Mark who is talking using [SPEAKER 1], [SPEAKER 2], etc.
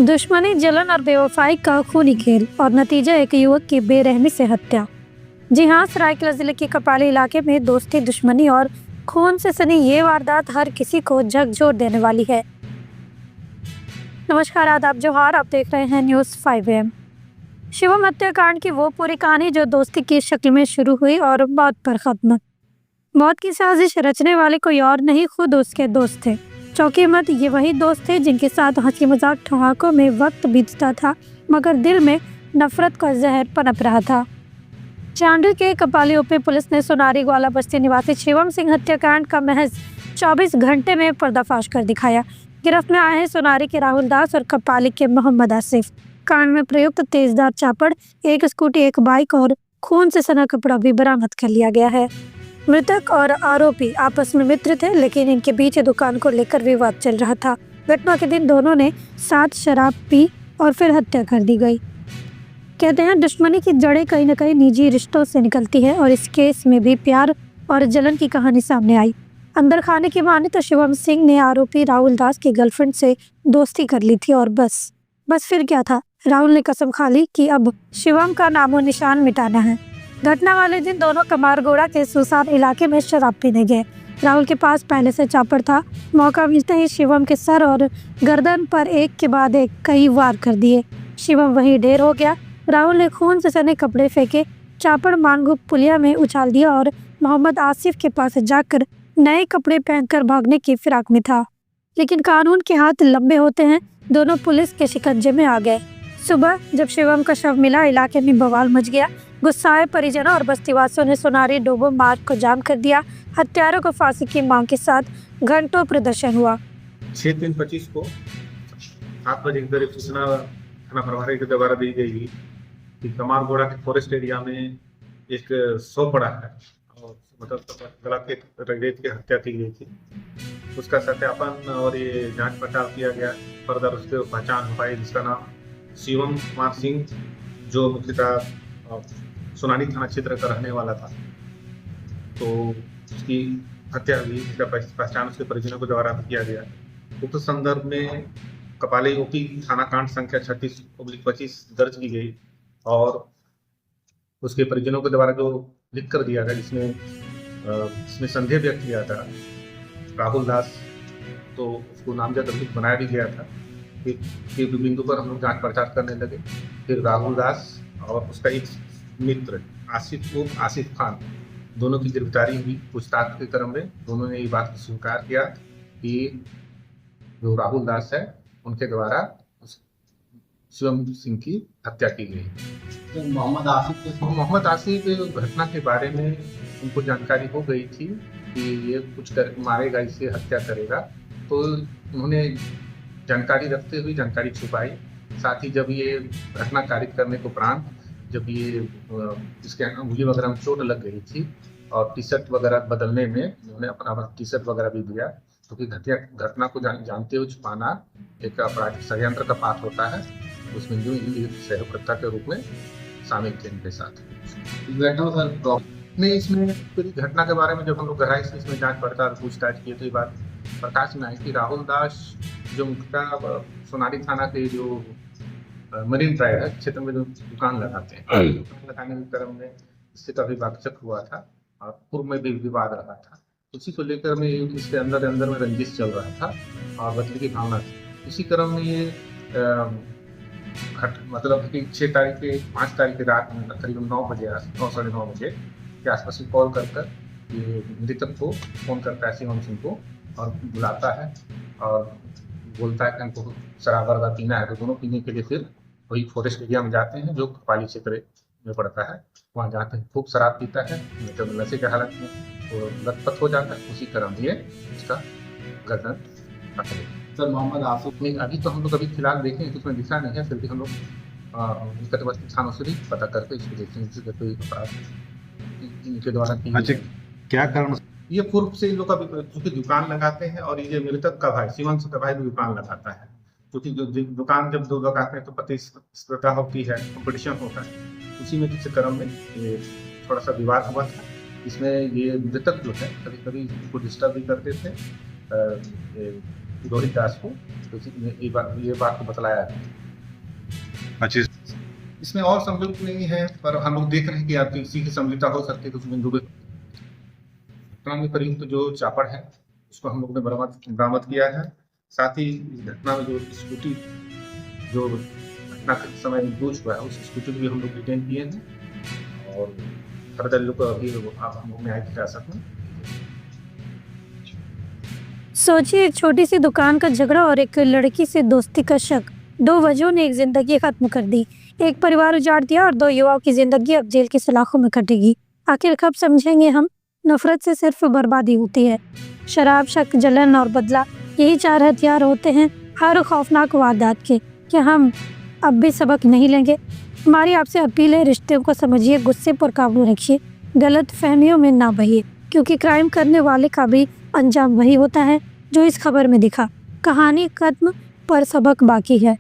[SPEAKER 1] दुश्मनी, जलन और बेवफाई का खूनी खेल और नतीजा एक युवक की बेरहमी से हत्या। जी हाँ, सरायकेला जिले के कपाली इलाके में दोस्ती, दुश्मनी और खून से सनी ये वारदात हर किसी को झकझोर देने वाली है। नमस्कार, आदाब, जोहार। आप देख रहे हैं न्यूज़ 5 AM। शिवम हत्याकांड की वो पूरी कहानी जो दोस्ती की शक्ल में शुरू हुई और मौत पर खत्म। मौत की साजिश रचने वाले कोई और नहीं, खुद उसके दोस्त थे। चौंकी मत, ये वही दोस्त थे जिनके साथ हंसी मजाक ठहाकों में वक्त बीतता था, मगर दिल में नफरत का जहर पनप रहा था। चांडिल के कपाली ओपी पुलिस ने सोनारी ग्वाला बस्ती निवासी शिवम सिंह हत्याकांड का महज 24 घंटे में पर्दाफाश कर दिखाया। गिरफ्त में आए हैं सोनारी के राहुल दास और कपाली के मोहम्मद आसिफ। कांड में प्रयुक्त तेजदार चापड़, एक स्कूटी, एक बाइक और खून से सना कपड़ा भी बरामद कर लिया गया है। मृतक और आरोपी आपस में मित्र थे, लेकिन इनके बीच दुकान को लेकर विवाद चल रहा था। घटना के दिन दोनों ने साथ शराब पी और फिर हत्या कर दी गई। कहते हैं दुश्मनी की जड़ें कहीं न कहीं निजी रिश्तों से निकलती है, और इस केस में भी प्यार और जलन की कहानी सामने आई। अंदर खाने की माने तो शिवम सिंह ने आरोपी राहुल दास की गर्लफ्रेंड से दोस्ती कर ली थी और बस फिर क्या था, राहुल ने कसम खा ली कि अब शिवम का नामो निशान मिटाना है। घटना वाले दिन दोनों कमारगोड़ा के सुसान इलाके में शराब पीने गए। राहुल के पास पहले से चापड़ था। मौका मिलते ही शिवम के सर और गर्दन पर एक के बाद एक कई वार कर दिए। शिवम वहीं ढेर हो गया। राहुल ने खून से सने कपड़े फेंके, चापड़ मानगुप पुलिया में उछाल दिया और मोहम्मद आसिफ के पास जाकर नए कपड़े पहनकर भागने की फिराक में था। लेकिन कानून के हाथ लंबे होते हैं, दोनों पुलिस के शिकंजे में आ गए। सुबह जब शिवम का शव मिला, इलाके में बवाल मच गया। गुस्साए परिजनों और बस्तीवासियों ने सोनारी डोबो मार्ग को जाम कर दिया। हत्यारों को फांसी की मांग के साथ घंटों प्रदर्शन हुआ।
[SPEAKER 2] 6/3/25 को 7 बजे की करीब सूचना थाना प्रभारी के द्वारा दी गई कि कमारगोड़ा के फॉरेस्ट एरिया में एक शव पड़ा है और मतलब गला के रेत की हत्या की गई थी। उसका सत्यापन और ये जांच पड़ताल किया गया। फर्दर उसकी पहचान हो पाई, जिसका नाम शिवम कुमार सिंह, जो मुख्यतः सोनारी थाना क्षेत्र का रहने वाला था। तो उसकी हत्या हुई, इसका पहचान उसके परिजनों के द्वारा किया गया। उक्त संदर्भ में कपाली ओपी थाना कांड संख्या 36/25 दर्ज की गई और उसके परिजनों के द्वारा जो लिख कर दिया गया, जिसमें संदेह व्यक्त किया था राहुल दास, तो उसको नामजद अभियुक्त बनाया भी गया था। कि बिंदु पर हम लोग जांच पड़ताल करने लगे। फिर राहुल दास और उसका एक मित्र आसिफ खान, दोनों की गिरफ्तारी हुई। पूछताछ के क्रम में दोनों ने ये बात स्वीकार किया कि जो राहुल दास है, उनके द्वारा शिवम सिंह की हत्या की गई।
[SPEAKER 3] तो मोहम्मद आसिफ
[SPEAKER 2] घटना के बारे में उनको जानकारी हो गई थी कि ये कुछ मारेगा, इसे हत्या करेगा, तो उन्होंने जानकारी रखते हुए जानकारी छुपाई। साथ ही जब ये घटना कारित करने के उपरांत, जब ये इसके अंगुली वगैरह में चोट लग गई थी और टी शर्ट वगैरह बदलने में उन्होंने अपना टी शर्ट वगैरह भी दिया, क्योंकि घटना को जानते हुए छुपाना एक आपराधिक षड्यंत्र का पाठ होता है। उसमें जो सहयोगकर्ता के रूप में शामिल थे इनके साथ। नहीं, इसमें पूरी घटना के बारे में जब हम लोग गहराई से इसमें जांच पड़ताल पूछताछ किए तो ये बात प्रकाश में आई कि राहुल दास जो मुख्यतः सोनारी थाना के जो मरीन ड्राइव है क्षेत्र में जो दुकान लगाते हैं, दुकान लगाने के क्रम में इससे काफी वाकचक हुआ था और पूर्व में भी विवाद रहा था। उसी को लेकर में इसके अंदर में रंजिश चल रहा था और बदले की भावना थी। इसी क्रम में ये मतलब कि 5 तारीख की रात में करीब 9 साढ़े 9 बजे के आसपास कॉल कर ये मृतक को फोन करता है शिवम सिंह को और बुलाता है और बोलता है कि हमको शराब वगैरह पीना है। तो दोनों पीने के लिए फिर वही फॉरेस्ट एरिया में जाते हैं जो कपाली क्षेत्र में पड़ता है। वहाँ जाते हैं, खूब शराब पीता है, मतलब नशे के हालत में वो लथपथ हो जाता है। उसी क्रम में उसका गर्दन पकड़ लेता है।
[SPEAKER 3] सर, मोहम्मद आसिफ
[SPEAKER 2] नहीं, अभी तो हम लोग अभी फिलहाल देखें तो उसमें दिशा नहीं है, फिर भी हम लोग निकटवर्ती थानों से भी पता करके इसको देखेंगे जिससे कोई अपराध इनके द्वारा की।
[SPEAKER 4] अच्छा, क्या कारण?
[SPEAKER 2] ये पूर्व से इन लोग का चूंकि दुकान लगाते हैं और ये मृतक का भाई शिवम सिंह का भाई भी दुकान लगाता है, क्योंकि दुकान जब दो लगाते हैं तो प्रतिस्पर्धा होती है, कॉम्पिटिशन होता है। उसी में किसी क्रम में ये थोड़ा सा विवाद हुआ था। इसमें ये मृतक जो है कभी कभी इसको डिस्टर्ब भी करते थे, गौरी दास को ये बात को बतलाया है।
[SPEAKER 4] अच्छा,
[SPEAKER 2] इसमें और संलिप्त नहीं है, पर हम लोग देख रहे हैं कि आप किसी की संलिप्तता हो सकती है कुछ बिंदु पे। घटना में प्रयुक्त जो चापड़ है उसको हम लोग ने बरामद किया है। साथ ही इस घटना में जो स्कूटी जो घटना के समय यूज हुआ है उस स्कूटी भी हम लोग डिटेन किए हैं और फर्दर लोग अभी हम लोग न्यायिक हिरासत में।
[SPEAKER 1] सोचिए, एक छोटी सी दुकान का झगड़ा और एक लड़की से दोस्ती का शक, 2 वजहों ने एक जिंदगी खत्म कर दी, एक परिवार उजाड़ दिया और 2 युवाओं की जिंदगी अब जेल की सलाखों में कटेगी। आखिर कब समझेंगे हम, नफरत से सिर्फ बर्बादी होती है। शराब, शक, जलन और बदला, यही 4 हथियार होते हैं हर खौफनाक वारदात के। क्या हम अब भी सबक नहीं लेंगे? हमारी आपसे अपील है, रिश्तों को समझिए, गुस्से पर काबू रखिए, गलत फहमियों में ना बहिए, क्योंकि क्राइम करने वाले का भी अंजाम वही होता है जो इस खबर में दिखा। कहानी खत्म पर सबक बाकी है।